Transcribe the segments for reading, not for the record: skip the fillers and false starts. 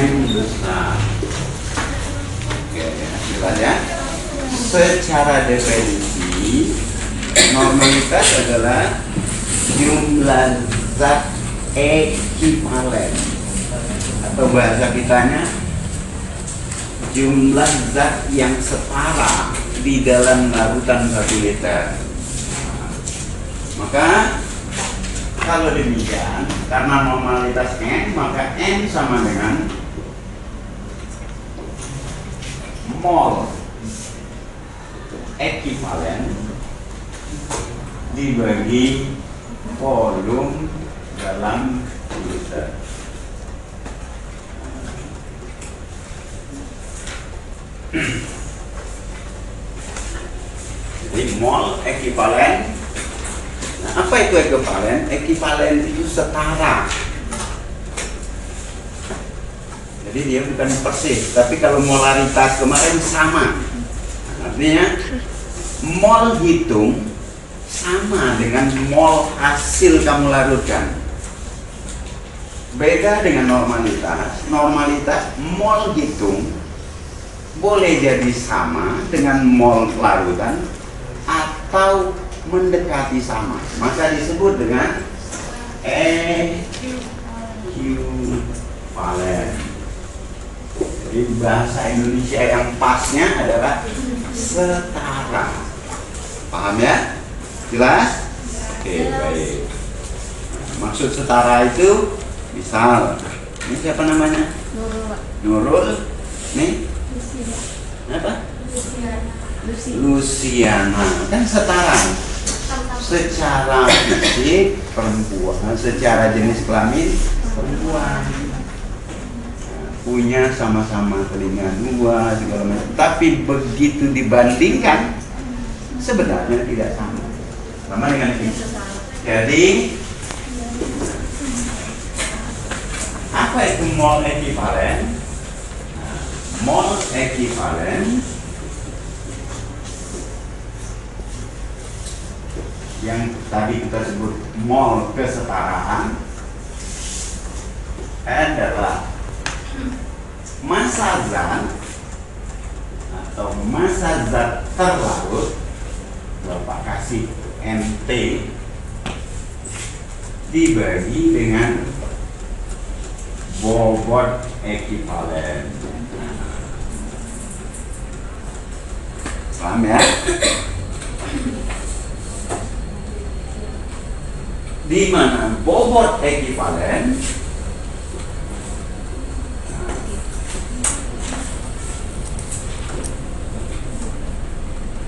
M besar. Oke, jelas ya. Secara definisi, normalitas adalah jumlah zat ekivalen, atau bahasa kitanya jumlah zat yang setara di dalam larutan 1 liter. Maka kalau demikian, karena normalitas N, maka N sama dengan mol ekivalen dibagi volume dalam liter. Jadi mol ekivalen. Nah, apa itu ekivalen? Ekivalen itu setara. Jadi dia bukan persis, tapi kalau molaritas kemarin sama. Artinya mol hitung sama dengan mol hasil kamu larutkan. Beda dengan normalitas. Normalitas mol hitung boleh jadi sama dengan mol larutan atau mendekati sama, maka disebut dengan ekivalen. Jadi bahasa Indonesia yang pasnya adalah setara. Paham ya? Jelas? Oke, baik. Maksud setara itu, misal, ini siapa namanya? Nurul. Nih? Apa? Luciana. Kan setara. Secara fisik perempuan, secara jenis kelamin perempuan, punya sama-sama telinga 2 segala macam. Tapi begitu dibandingkan sebenarnya tidak sama. Sama dengan ini. Jadi apa itu mol ekivalen? Mol ekivalen yang tadi kita sebut mol kesetaraan adalah massa zat atau massa zat terlarut, Bapak kasih MT, dibagi dengan bobot ekivalen. Paham ya? Di mana bobot ekivalen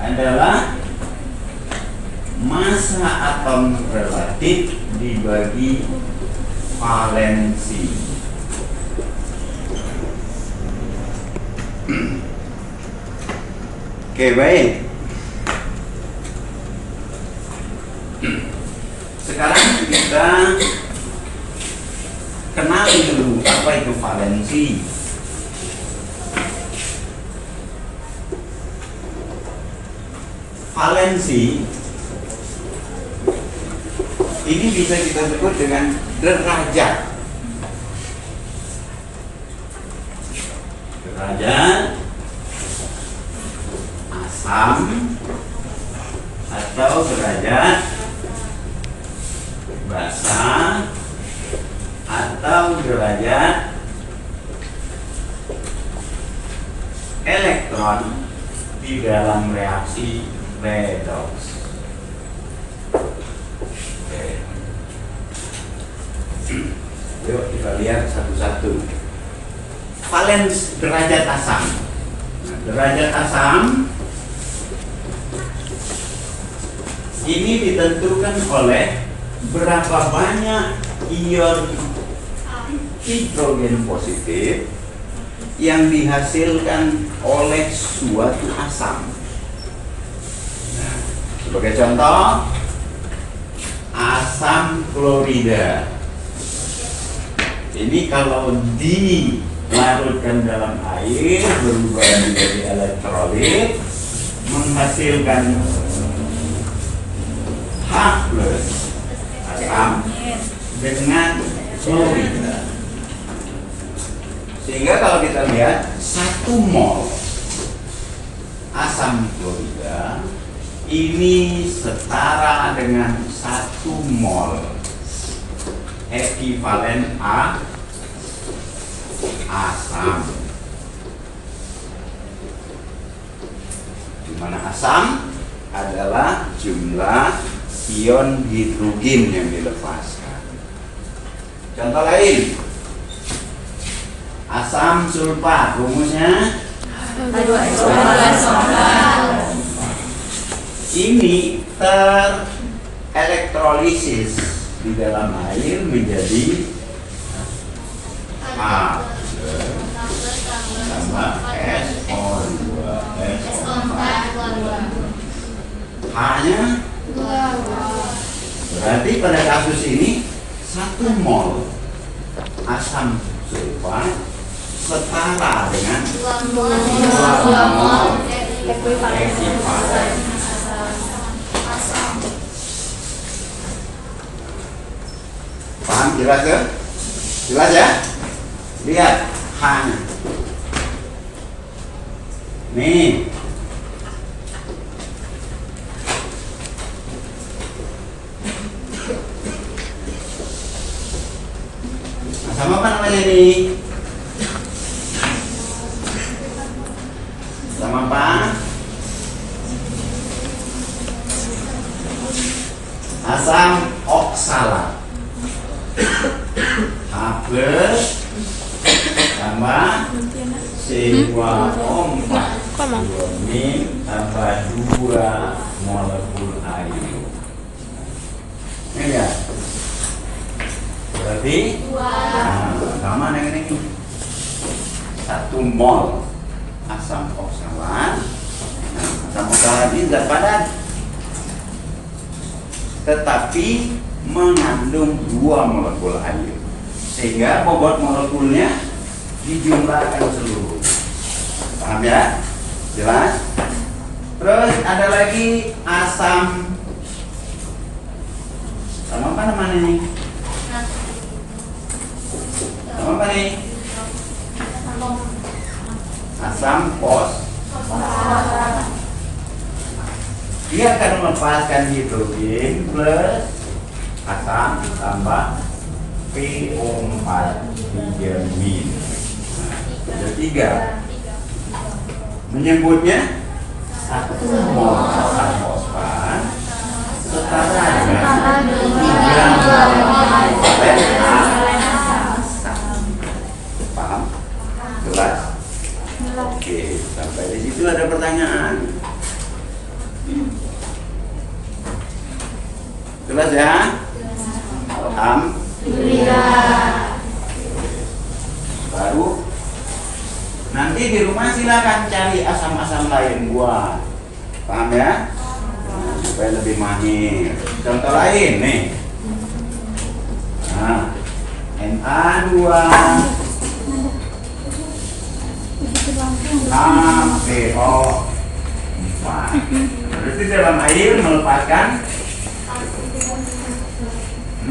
adalah massa atom relatif dibagi valensi. Oke, baik. Sekarang kita kenali dulu apa itu valensi. Valensi ini bisa kita sebut dengan derajat. Derajat asam atau derajat basa atau derajat elektron di dalam reaksi redox. Oke. Yuk kita lihat satu-satu. Valens derajat asam. Nah, derajat asam ini ditentukan oleh berapa banyak ion hidrogen positif yang dihasilkan oleh suatu asam. Nah, sebagai contoh, asam klorida ini kalau dilarutkan dalam air berubah menjadi elektrolit menghasilkan H+ asam dengan klorida, sehingga Sehingga kalau kita lihat 1 mol asam klorida ini setara dengan 1 mol ekivalen asam. Di mana asam adalah jumlah ion hidrogen yang dilepaskan. Contoh lain, asam sulfat rumusnya ini terelektrolisis di dalam air menjadi A tambah SO2 H-nya berarti pada kasus ini 1 mol asam sulfat setara dengan 2 mol ekivalen asam. Paham? Jelas ya? Jelas ya? Lihat H-nya. Nih. Asam apa namanya nih? Asam apa? Asam oksalat. H plus tambah C2O4 bromin tambah 2 molekul air. Ini ya. Berarti sama dengan ini 1 mol asam oksalat. Asam oksalat ini zat padat, tetapi mengandung 2 molekul air, sehingga bobot molekulnya dijumlahkan seluruh. Paham ya? Jelas? Terus ada lagi asam apa namanya ini? Asam apa nih? Asam fosfat. Dia akan melepaskan hidrogen plus asam tambah PO4 diamin. Ada 3. Menyebutnya 1 mol asam fosfat setara dengan 3 mol asam. Paham? Jelas? Oke, sampai di situ ada pertanyaan. Jelas ya? Alhamdulillah. Baru nanti di rumah silakan cari asam-asam lain buat. Paham ya? Nah, supaya lebih mahir. Contoh lain nih. Nah, Na2 HPO4. Berarti dalam air melepaskan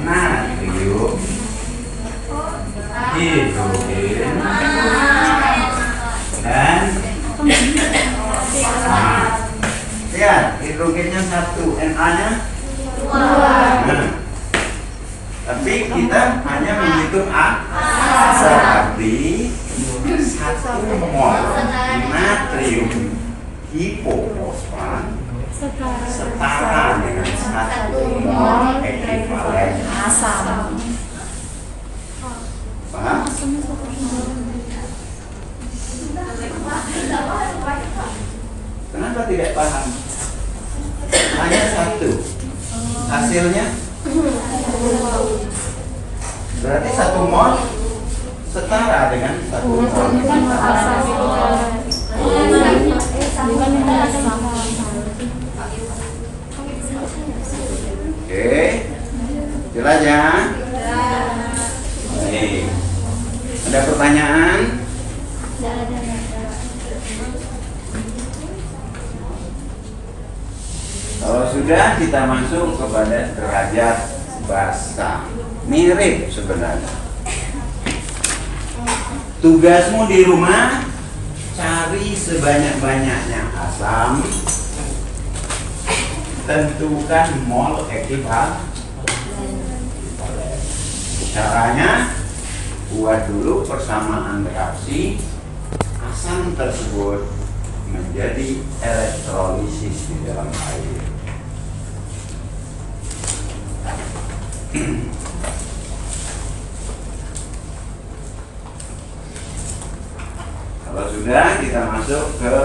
natrium, hidrogen, dan lihat hidrogennya 1, Na-nya 2. Nah, tapi kita hanya menghitung berarti 1 mol natrium hipofosfat setara dengan 1 mol ekivalen asam. Paham? Kenapa tidak paham? Hanya 1. Hasilnya berarti 1 mol setara dengan 1 mol asam. Oke, jelas ya? Baik. Ada pertanyaan? Kalau sudah, kita masuk kepada derajat basa. Mirip sebenarnya. Tugasmu di rumah cari sebanyak-banyaknya asam, tentukan mol ekivalen. Caranya buat dulu persamaan reaksi asam tersebut menjadi elektrolisis di dalam air. Kalau sudah, kita masuk ke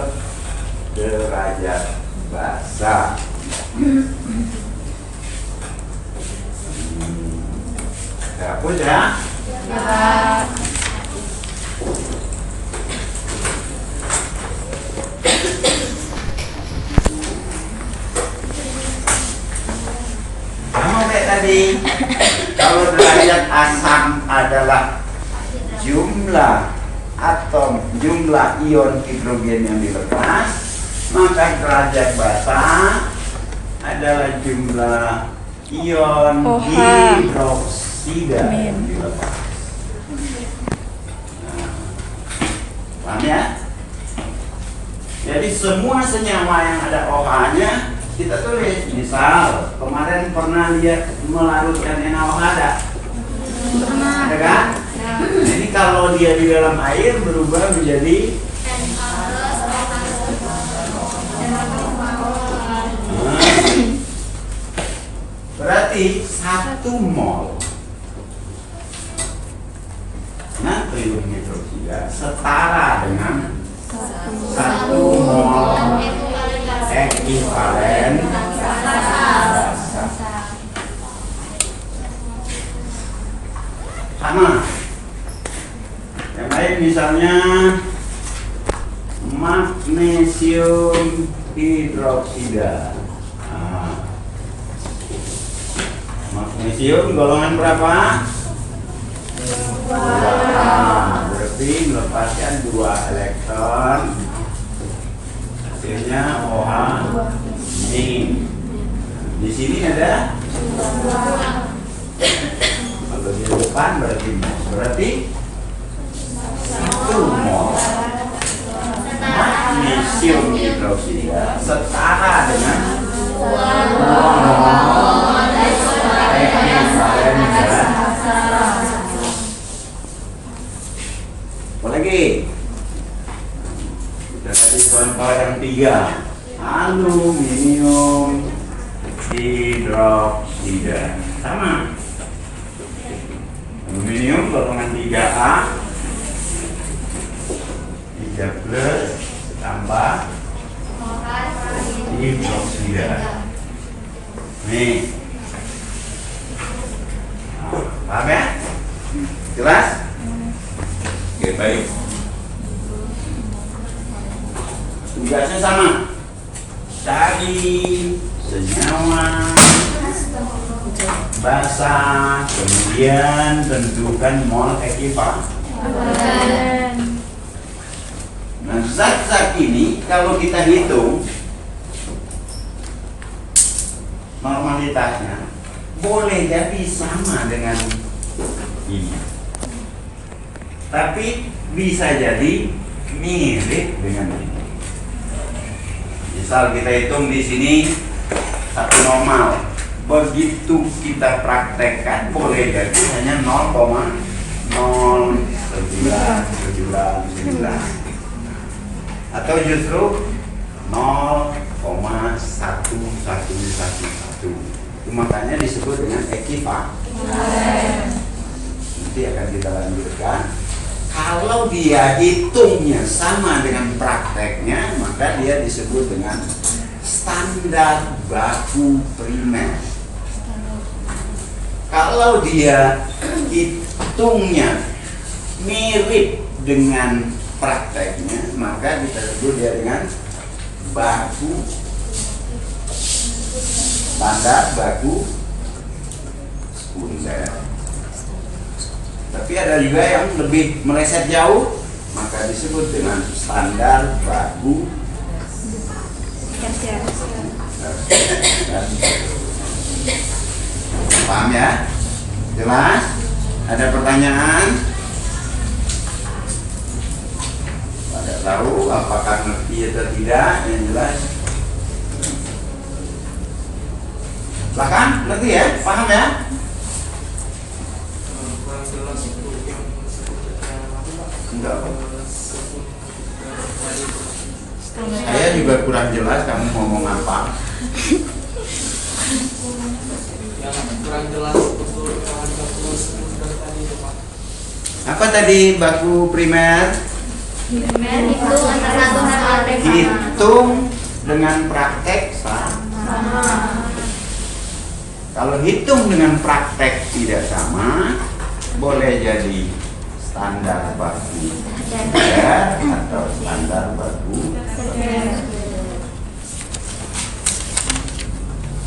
derajat basa. Hapus ya. Sama kayak tadi. Kalau derajat asam adalah jumlah atom, jumlah ion hidrogen yang dilepas, maka derajat basa adalah jumlah ion hidroksida yang dilepas. Nah, paham ya? Jadi semua senyawa yang ada OH-nya kita tulis. Misal kemarin pernah lihat melarutkan NaOH ada? Ada kan? Jadi kalau dia di dalam air berubah menjadi berarti 1 mol natrium hidroksida setara dengan 1 mol ekivalen basa. Sama. Yang lain misalnya magnesium hidroksida. Magnesium golongan berapa? 2. Berarti melepaskan 2 elektron. Hasilnya OH min. Di sini ada 2. Kalau di depan berarti mol. Berarti 1 mol magnesium hidroksida setara dengan 2 mol ekivalen basa. Apa lagi? Kita tadi contoh yang 3, aluminium hidroksida. Sama. Aluminium golongan 3A, 3 plus tambah hidroksida. Nih. Paham ya? Jelas? Oke, baik. Tugasnya sama. Cari senyawa basa, kemudian tentukan mol ekivalen. Nah, zat-zat ini kalau kita hitung normalitasnya boleh jadi sama dengan ini, tapi bisa jadi mirip dengan ini. Misal kita hitung di sini 1 normal, begitu kita praktekkan boleh jadi hanya 0,0999 atau justru 0,1111. Itu makanya disebut dengan ekivalen. Nanti akan kita lanjutkan. Kalau dia hitungnya sama dengan prakteknya, maka dia disebut dengan standar baku primer. Kalau dia hitungnya mirip dengan prakteknya, maka kita sebut dia dengan baku standar baku sekunder. Tapi ada juga yang lebih meleset jauh, maka disebut dengan standar baku tersier. Paham ya? Jelas? Ada pertanyaan? tahu apakah ngerti atau tidak, yang jelas. Silakan, ngerti ya? Paham ya? Enggak. Saya juga kurang jelas kamu ngomong apa. Yang kurang jelas betul Apa tadi baku primer? Primer itu antara satu sama lain. Hitung dengan praktek sama. Kalau hitung dengan praktek tidak sama, boleh jadi standar baku ya, atau standar baku.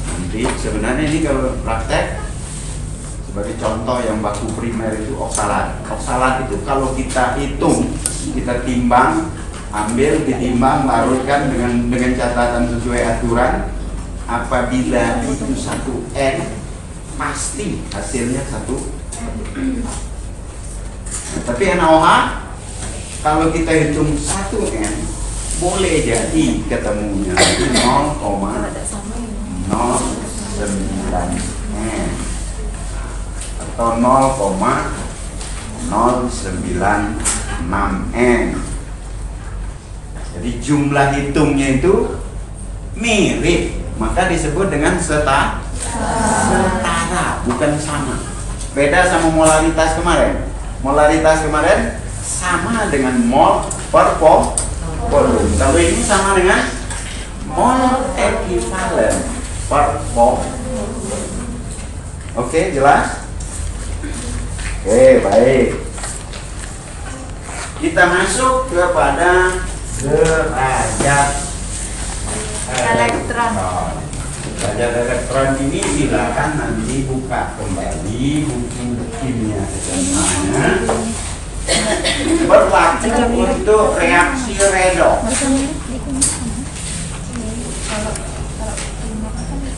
Nanti sebenarnya ini kalau praktek, sebagai contoh yang baku primer itu oksalat. Oksalat itu kalau kita hitung, kita timbang, ambil, ditimbang, larutkan dengan catatan sesuai aturan. Apabila itu 1N, pasti hasilnya 1N. Tapi NaOH, kalau kita hitung 1N, boleh jadi ketemunya 0,09N atau 0,096N. Jadi jumlah hitungnya itu mirip, maka disebut dengan setara, bukan sama. Beda sama molaritas kemarin. Molaritas kemarin sama dengan mol per volume. Kalau ini sama dengan mol ekivalen per volume. Oke, jelas? Oke, baik. Kita masuk kepada derajat elektron. Derajat elektron ini silakan nanti buka kembali buku kimia SMA-nya. Berlaku untuk reaksi redoks.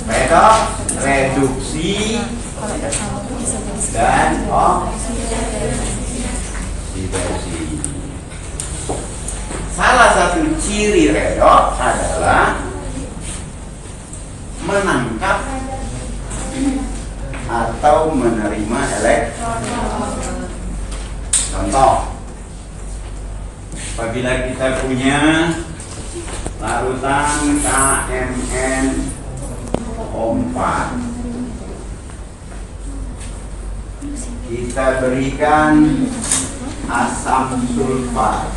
Redoks, reduksi, dan oksidasi. Salah satu ciri redoks adalah menangkap atau menerima elektron. Contoh, apabila kita punya larutan KMnO4, kita berikan asam sulfat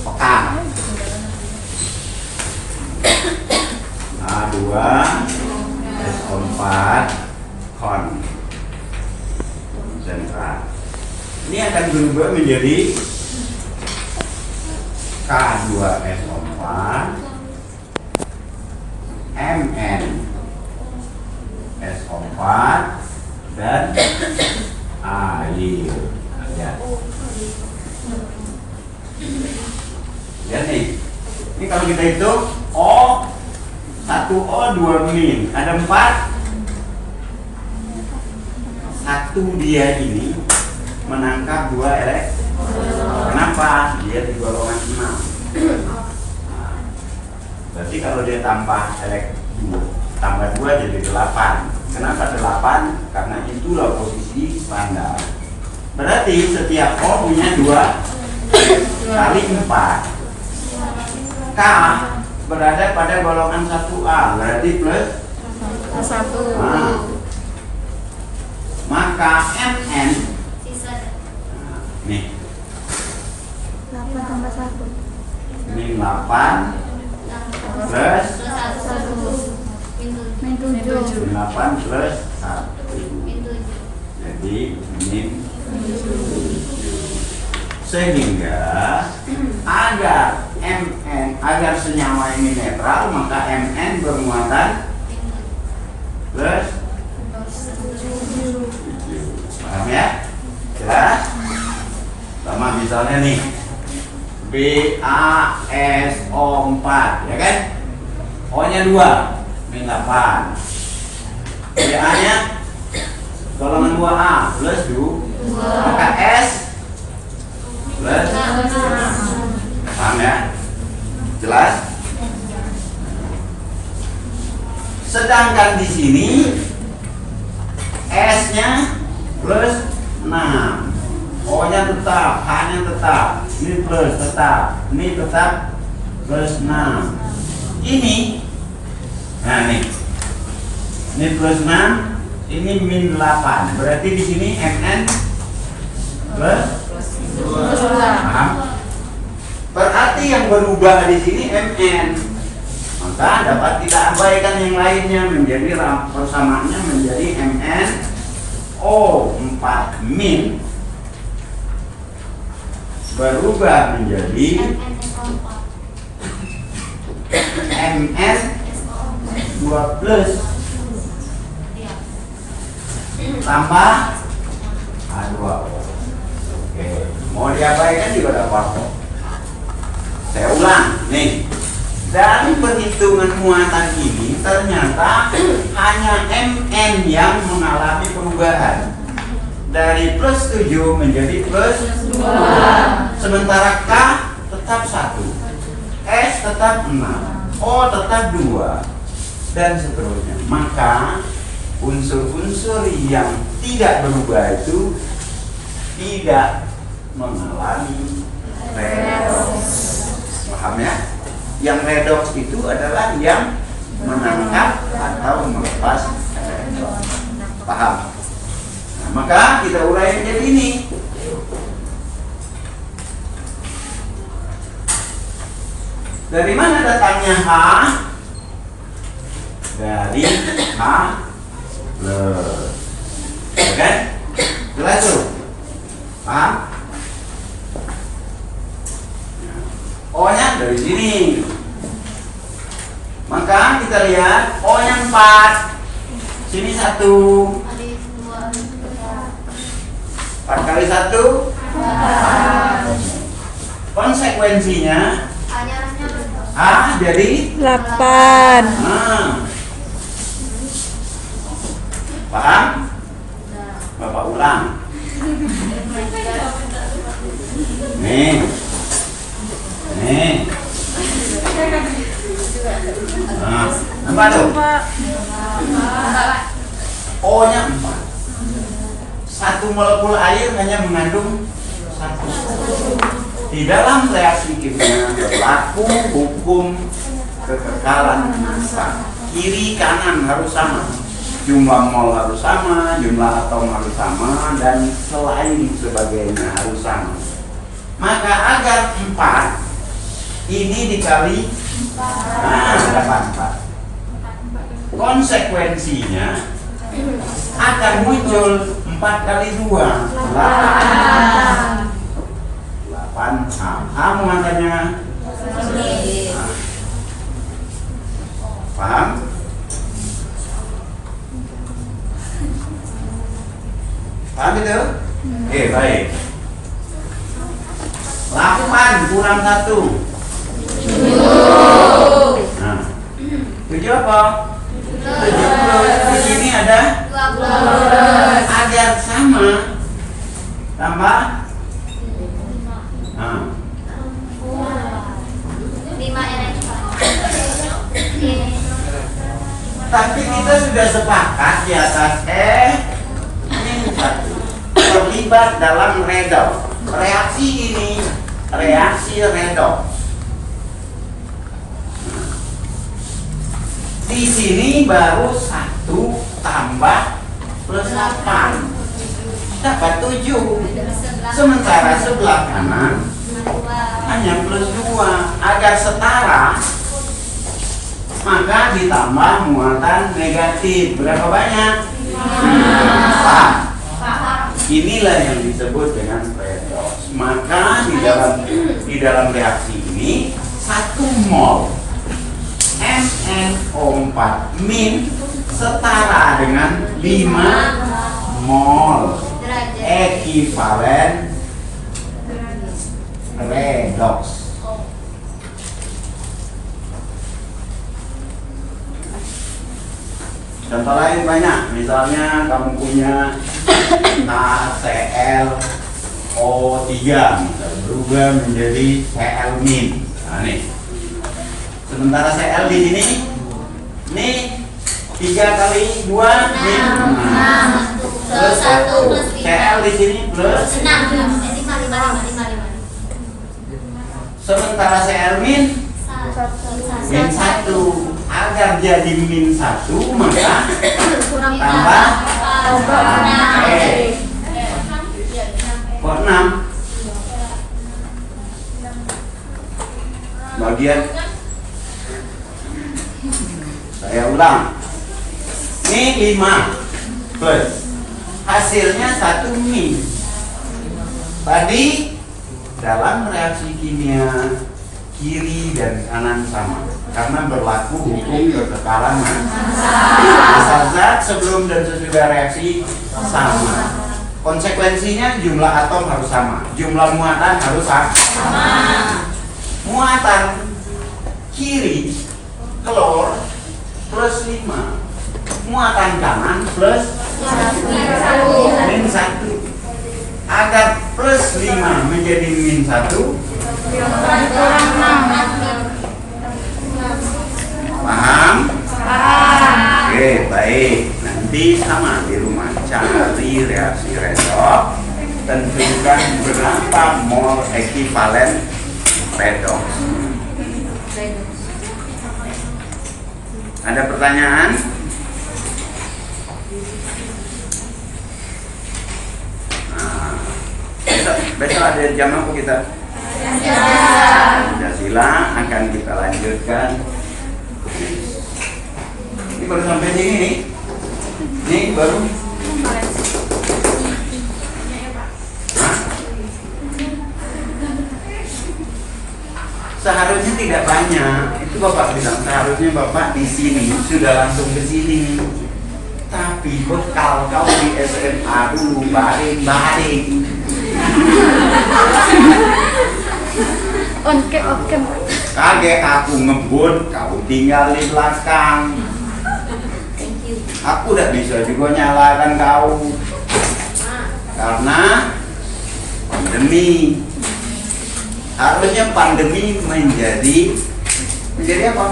pekat A2SO4 konsentrat. Ini akan berubah menjadi K2SO4 MnSO4 dan air. Ya. Lihat nih. Ini kalau kita hitung O 1O 2 min, ada 4. Satu dia ini menangkap 2 elektron. Kenapa? Dia di golongan 6. Nah, berarti kalau dia tambah tambah 2 jadi 8. Kenapa 8? Karena itulah posisi standar. Berarti setiap O punya 2 kali 4. K berada pada golongan 1A, berarti plus 1. Nah, maka Mn nih 8 tambah 1. ini 8 plus 7. 8 plus 1, jadi min 7. Sehingga agar agar senyawa ini netral, maka Mn bermuatan plus 7. Paham ya? Jelas? Sama misalnya nih BaSO4, ya kan? O-nya 2, min 8. Ba-nya golongan 2A plus 2. Maka S plus Sedangkan di sini S-nya plus 6. O-nya tetap, H-nya tetap. Ini plus tetap. Ini tetap plus 6. Ini, nah nih. Ini plus 6, ini min 8. Berarti di sini MN plus 2. Paham? Berarti yang berubah di sini MN. Maka dapat kita abaikan yang lainnya, menjadi persamaannya menjadi MN O4 min berubah menjadi MN 2 plus tambah A2O. Oke, mau diabaikan juga tidak apa-apa. Saya ulang nih. Dari perhitungan muatan ini ternyata hanya MN yang mengalami perubahan dari plus 7 menjadi plus 2. Sementara K tetap 1, S tetap 6, O tetap 2, dan seterusnya. Maka unsur-unsur yang tidak berubah itu tidak mengalami redoks. Paham ya? Yang redoks itu adalah yang menangkap atau melepas elektron. Paham? Nah, maka kita urai menjadi ini. Dari mana datangnya H? Dari H plus. Oke? Jelas tuh? Paham? O-nya dari sini. Maka kita lihat O-nya 4. Sini 1. 4 kali 1 konsekuensinya H jadi 8. Nah. Paham? Bapak ulang. Nih. Nah, apa tuh? O-nya 4. Satu molekul air hanya mengandung 1. Di dalam reaksi kimia berlaku hukum kekekalan massa. Kiri kanan harus sama. Jumlah mol harus sama, jumlah atom harus sama, dan selain sebagainya harus sama. Maka agar 4 ini dikali dapat 4. Konsekuensinya akan muncul 4 kali 2 8 H muatannya. Paham? Paham itu? Oke, baik. 8 kurang 1. 7. Nah, 7 apa? 70. Di sini ada 12. Agar sama tambah 5 tapi kita sudah sepakat di atas min 1 terlibat dalam redoks. Reaksi ini reaksi redoks. Di sini baru 1 tambah plus 8 dapat 7. Sementara sebelah kanan hanya plus 2. Agar setara maka ditambah muatan negatif. Berapa banyak? 4. Inilah yang disebut dengan redoks. Maka di dalam reaksi ini 1 mol MnO4 min setara dengan 5 mol ekivalen redoks. Contoh lain banyak, misalnya kamu punya NaClO3 berubah menjadi Cl min. Nah nih, sementara Cl di sini, nih 3 kali 2 5. Plus 1. CL di sini plus 6. sementara CL min 1. Agar jadi min 1 maka tambah kok 6 bagian saya ulang ini 5 plus hasilnya 1 min. Tadi dalam reaksi kimia kiri dan kanan sama karena berlaku hukum ketekanan massa zat sebelum dan sesudah reaksi sama. Konsekuensinya jumlah atom harus sama, jumlah muatan harus sama. Muatan kiri klor plus 5, muatan kanan plus min 1. Agar plus 5 menjadi min 1 paham? Oke, baik. Nanti sama di rumah cari reaksi redox, tentukan berapa mol ekivalen redox. Ada pertanyaan? Besok ada jam apa kita? Pancasila akan kita lanjutkan. Ini baru sampai sini nih. Ini baru. Hah? Seharusnya tidak banyak. Itu Bapak bilang seharusnya Bapak di sini sudah langsung ke sini. Tapi bekal kau di SMA dulu baring-baring. Oke. Kaget aku ngebut, kau tinggal di belakang. Aku udah bisa juga nyalakan kau karena pandemi. Harusnya pandemi menjadi apa?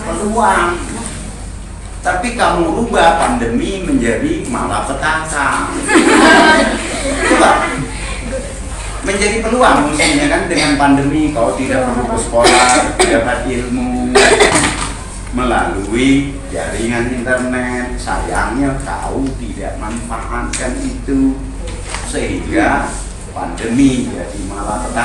Peluang. Tapi kamu rubah pandemi menjadi malapetaka. Coba. Menjadi peluang mestinya kan dengan pandemi kau tidak perlu ke sekolah, dapat ilmu melalui jaringan internet. Sayangnya kau tidak manfaatkan itu sehingga pandemi jadi malapetaka.